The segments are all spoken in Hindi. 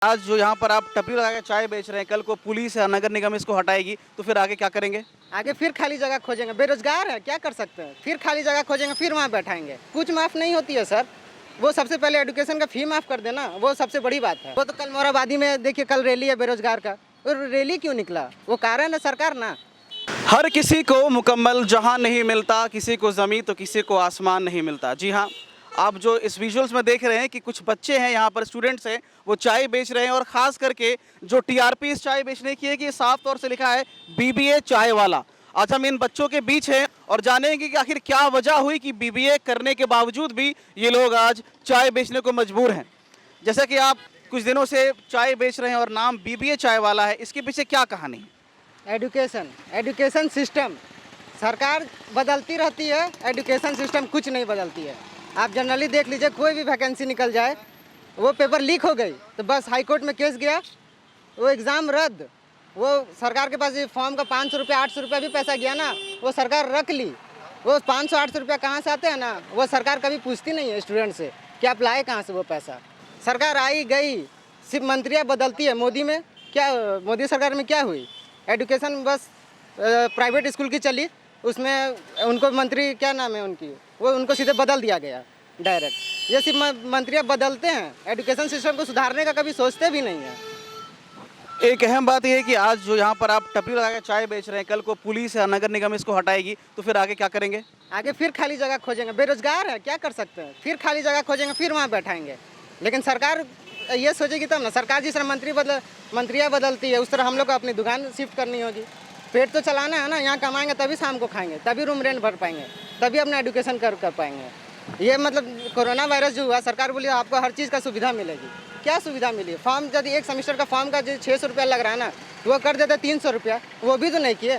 आज जो यहाँ पर आप टपरी लगा के चाय बेच रहे हैं, कल को पुलिस या नगर निगम इसको हटाएगी तो फिर आगे क्या करेंगे? आगे फिर खाली जगह खोजेंगे। बेरोजगार है, क्या कर सकते हैं? फिर खाली जगह खोजेंगे, फिर वहाँ बैठाएंगे। कुछ माफ़ नहीं होती है सर। वो सबसे पहले एजुकेशन का फी माफ़ कर देना, वो सबसे बड़ी बात है। वो तो कल मोराबादी में देखिए, कल रैली है बेरोजगार का, और रैली क्यों निकला? वो कारण है सरकार ना। हर किसी को मुकम्मल जहां नहीं मिलता, किसी को ज़मीन तो किसी को आसमान नहीं मिलता। जी हाँ, आप जो इस विजुअल्स में देख रहे हैं कि कुछ बच्चे हैं यहाँ पर, स्टूडेंट्स हैं, वो चाय बेच रहे हैं। और ख़ास करके जो टीआरपी इस चाय बेचने की है कि साफ तौर से लिखा है बीबीए चाय वाला। आज हम इन बच्चों के बीच हैं और जानेंगे कि आखिर क्या वजह हुई कि बीबीए करने के बावजूद भी ये लोग आज चाय बेचने को मजबूर हैं। जैसा कि आप कुछ दिनों से चाय बेच रहे हैं और नाम बीबीए चाय वाला है, इसके पीछे क्या कहानी है? एजुकेशन सिस्टम, सरकार बदलती रहती है, एजुकेशन सिस्टम कुछ नहीं बदलती है। आप जनरली देख लीजिए, कोई भी वैकेंसी निकल जाए, वो पेपर लीक हो गई तो बस हाई कोर्ट में केस गया, वो एग्ज़ाम रद्द। वो सरकार के पास ये फॉर्म का 500 रुपये 800 रुपये भी पैसा गया ना, वो सरकार रख ली। वो 500-800 रुपया कहाँ से आते हैं ना, वो सरकार कभी पूछती नहीं है स्टूडेंट से कि आप लाए कहाँ से वो पैसा। सरकार आई गई, सिर्फ मंत्रियाँ बदलती है। मोदी में क्या, मोदी सरकार में क्या हुई? एजुकेशन बस प्राइवेट स्कूल की चली, उसमें उनको मंत्री, क्या नाम है उनकी, वो उनको सीधे बदल दिया गया डायरेक्ट। ये सिर्फ मंत्रियाँ बदलते हैं, एजुकेशन सिस्टम को सुधारने का कभी सोचते भी नहीं हैं। एक अहम बात यह है कि आज जो यहाँ पर आप टपरी लगा के चाय बेच रहे हैं, कल को पुलिस या नगर निगम इसको हटाएगी तो फिर आगे क्या करेंगे? आगे फिर खाली जगह खोजेंगे। बेरोजगार है, क्या कर सकते हैं? फिर खाली जगह खोजेंगे, फिर वहाँ बैठाएंगे। लेकिन सरकार ये सोचेगी तब ना। सरकार जिस तरह मंत्रियाँ बदलती है, उस तरह हम लोग को अपनी दुकान शिफ्ट करनी होगी। पेट तो चलाना है ना, यहाँ कमाएंगे तभी शाम को खाएंगे, तभी रूम रेंट भर पाएंगे, तभी अपना एजुकेशन कर पाएंगे। ये मतलब कोरोना वायरस जो हुआ, सरकार बोली आपको हर चीज़ का सुविधा मिलेगी। क्या सुविधा मिली? फॉर्म यदि एक सेमेस्टर का फॉर्म का जो 600 रुपया लग रहा है ना, वो कर देते 300 रुपया, वो भी तो नहीं किए।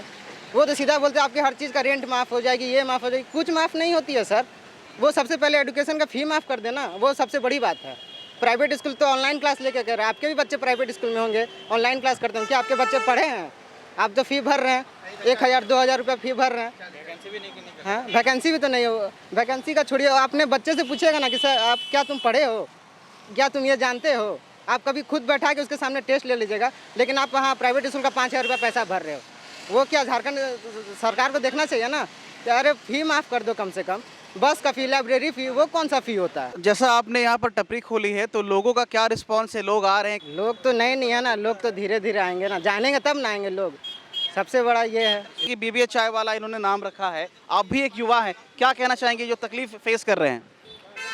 वो तो सीधा बोलते आपकी हर चीज़ का रेंट माफ़ हो जाएगी, ये माफ़ हो जाएगी। कुछ माफ़ नहीं होती है सर। वो सबसे पहले एजुकेशन का फ़ी माफ़ कर देना, वो सबसे बड़ी बात है। प्राइवेट स्कूल तो ऑनलाइन क्लास लेके कर रहे हैं। आपके भी बच्चे प्राइवेट स्कूल में होंगे, ऑनलाइन क्लास करते हैं। क्या आपके बच्चे पढ़े हैं? आप तो फ़ी भर रहे हैं, 1000-2000 रुपये फ़ी भर रहे हैं। हाँ, वैकेंसी भी तो नहीं हो। वैकेंसी का छोड़िए, अपने बच्चे से पूछेगा ना कि सर आप क्या तुम पढ़े हो, क्या तुम ये जानते हो? आप कभी खुद बैठा के उसके सामने टेस्ट ले लीजिएगा। लेकिन आप वहाँ प्राइवेट स्कूल का 5000 रुपया पैसा भर रहे हो। वो क्या, झारखंड सरकार को देखना चाहिए ना कि अरे फ़ी माफ़ कर दो कम से कम। बस का फ़ी, लाइब्रेरी फ़ी, वो कौन सा फ़ी होता है? जैसा आपने यहाँ पर टपरी खोली है तो लोगों का क्या रिस्पॉन्स है? लोग आ रहे हैं? लोग तो नए नहीं है ना, लोग तो धीरे धीरे आएंगे ना, जानेंगे तब ना आएंगे लोग। सबसे बड़ा ये है कि बीबीए चाय वाला इन्होंने नाम रखा है। आप भी एक युवा हैं, क्या कहना चाहेंगे जो तकलीफ फेस कर रहे हैं?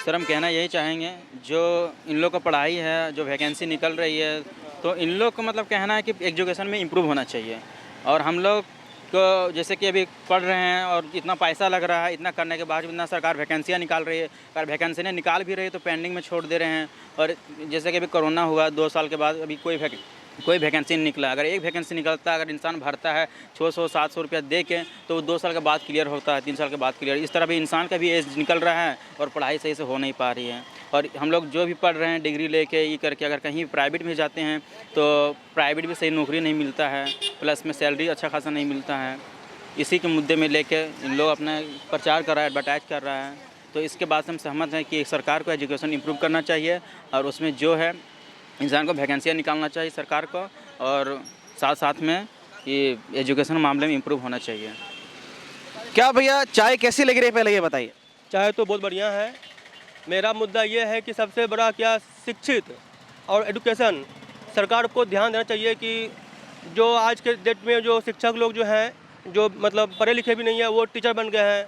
सर हम कहना यही चाहेंगे, जो इन लोग का पढ़ाई है, जो वैकेंसी निकल रही है, तो इन लोग को मतलब कहना है कि एजुकेशन में इम्प्रूव होना चाहिए। और हम लोग को जैसे कि अभी पढ़ रहे हैं और इतना पैसा लग रहा है, इतना करने के बाद इतना सरकार वैकेंसियाँ निकाल रही है, अगर वैकेंसी ने निकाल भी रही है तो पेंडिंग में छोड़ दे रहे हैं। और जैसे कि अभी कोरोना हुआ 2 साल के बाद, अभी कोई वैकेंसी नहीं निकला। अगर एक वैकेंसी निकलता है, अगर इंसान भरता है 600-700 रुपया दे के, तो वो 2 साल के बाद क्लियर होता है, 3 साल के बाद क्लियर। इस तरह भी इंसान का भी एज निकल रहा है और पढ़ाई सही से हो नहीं पा रही है। और हम लोग जो भी पढ़ रहे हैं डिग्री लेके ये करके, अगर कहीं प्राइवेट में जाते हैं तो प्राइवेट भी सही नौकरी नहीं मिलता है, प्लस में सैलरी अच्छा खासा नहीं मिलता है। इसी के मुद्दे में लेके इन लोग अपना प्रचार कर रहा है, एडवर्टाइज कर रहा है। तो इसके बाद से हम सहमत हैं कि सरकार को एजुकेशन इम्प्रूव करना चाहिए और उसमें जो है इंसान को वैकेंसियाँ निकालना चाहिए सरकार को, और साथ साथ में ये एजुकेशन मामले में इम्प्रूव होना चाहिए। क्या भैया चाय कैसी लग रही है, पहले ये बताइए। चाय तो बहुत बढ़िया है। मेरा मुद्दा ये है कि सबसे बड़ा क्या, शिक्षित और एजुकेशन, सरकार को ध्यान देना चाहिए कि जो आज के डेट में जो शिक्षक लोग जो हैं, जो मतलब पढ़े लिखे भी नहीं है, वो टीचर बन गए हैं।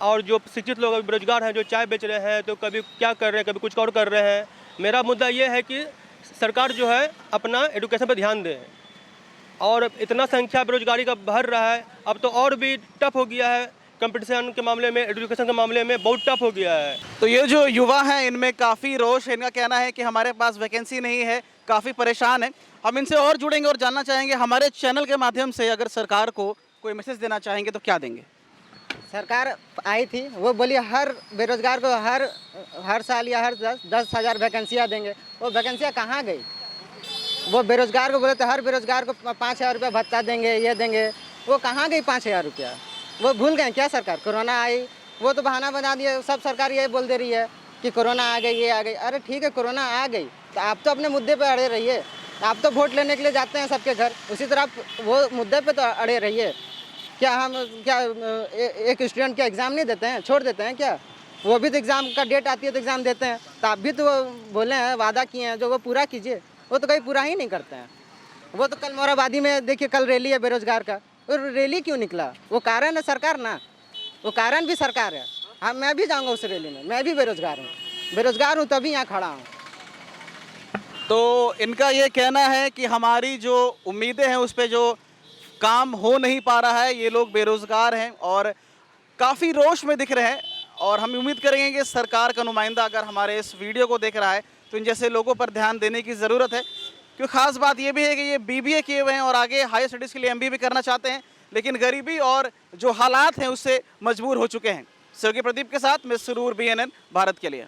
और जो शिक्षित लोग अभी बेरोजगार हैं, जो चाय बेच रहे हैं, तो कभी क्या कर रहे हैं, कभी कुछ और कर रहे हैं। मेरा मुद्दा ये है कि सरकार जो है अपना एजुकेशन पर ध्यान दे। और इतना संख्या बेरोजगारी का बढ़ रहा है, अब तो और भी टफ हो गया है। कंपटीशन के मामले में, एजुकेशन के मामले में बहुत टफ हो गया है। तो ये जो युवा हैं इनमें काफ़ी रोष है। इनका कहना है कि हमारे पास वैकेंसी नहीं है, काफ़ी परेशान है। हम इनसे और जुड़ेंगे और जानना चाहेंगे हमारे चैनल के माध्यम से, अगर सरकार को कोई मैसेज देना चाहेंगे तो क्या देंगे? सरकार आई थी, वो बोली हर बेरोजगार को हर साल या हर 10,000 वैकेंसियाँ देंगे। वो वैकेंसियाँ कहाँ गई? वो बेरोजगार को बोले तो हर बेरोजगार को 5,000 रुपया भत्ता देंगे, ये देंगे। वो कहाँ गई 5,000 रुपया? वो भूल गए क्या सरकार? कोरोना आई, वो तो बहाना बना दिया। सब सरकार ये बोल दे रही है कि कोरोना आ गई, ये आ गई। अरे ठीक है, कोरोना आ गई, तो आप तो अपने मुद्दे पे अड़े रहिए। आप तो वोट लेने के लिए जाते हैं सबके घर, उसी तरह आप वो मुद्दे पे तो अड़े रहिए। क्या हम क्या एक स्टूडेंट क्या एग्ज़ाम नहीं देते हैं, छोड़ देते हैं क्या? वो भी तो एग्ज़ाम का डेट आती है तो एग्ज़ाम देते हैं। तो आप भी तो बोले हैं, वादा किए हैं जो वो पूरा कीजिए, वो तो कहीं पूरा ही नहीं करते हैं। वो तो कल मोराबादी में देखिए, कल रैली है बेरोजगार का, और रैली क्यों निकला? वो कारण है सरकार ना, वो कारण भी सरकार है। हाँ, मैं भी जाऊँगा उस रैली में, मैं भी बेरोजगार हूँ तभी यहाँ खड़ा हूँ। तो इनका ये कहना है कि हमारी जो उम्मीदें हैं उस पे जो काम हो नहीं पा रहा है, ये लोग बेरोज़गार हैं और काफ़ी रोष में दिख रहे हैं। और हम उम्मीद करेंगे कि सरकार का नुमाइंदा अगर हमारे इस वीडियो को देख रहा है तो इन जैसे लोगों पर ध्यान देने की ज़रूरत है। क्योंकि ख़ास बात ये भी है कि ये BBA किए हुए हैं और आगे हायर स्टडीज़ के लिए MBA भी करना चाहते हैं, लेकिन गरीबी और जो हालात हैं उससे मजबूर हो चुके हैं। सहयोगी प्रदीप के साथ मैं सुरूर BNN भारत के लिए।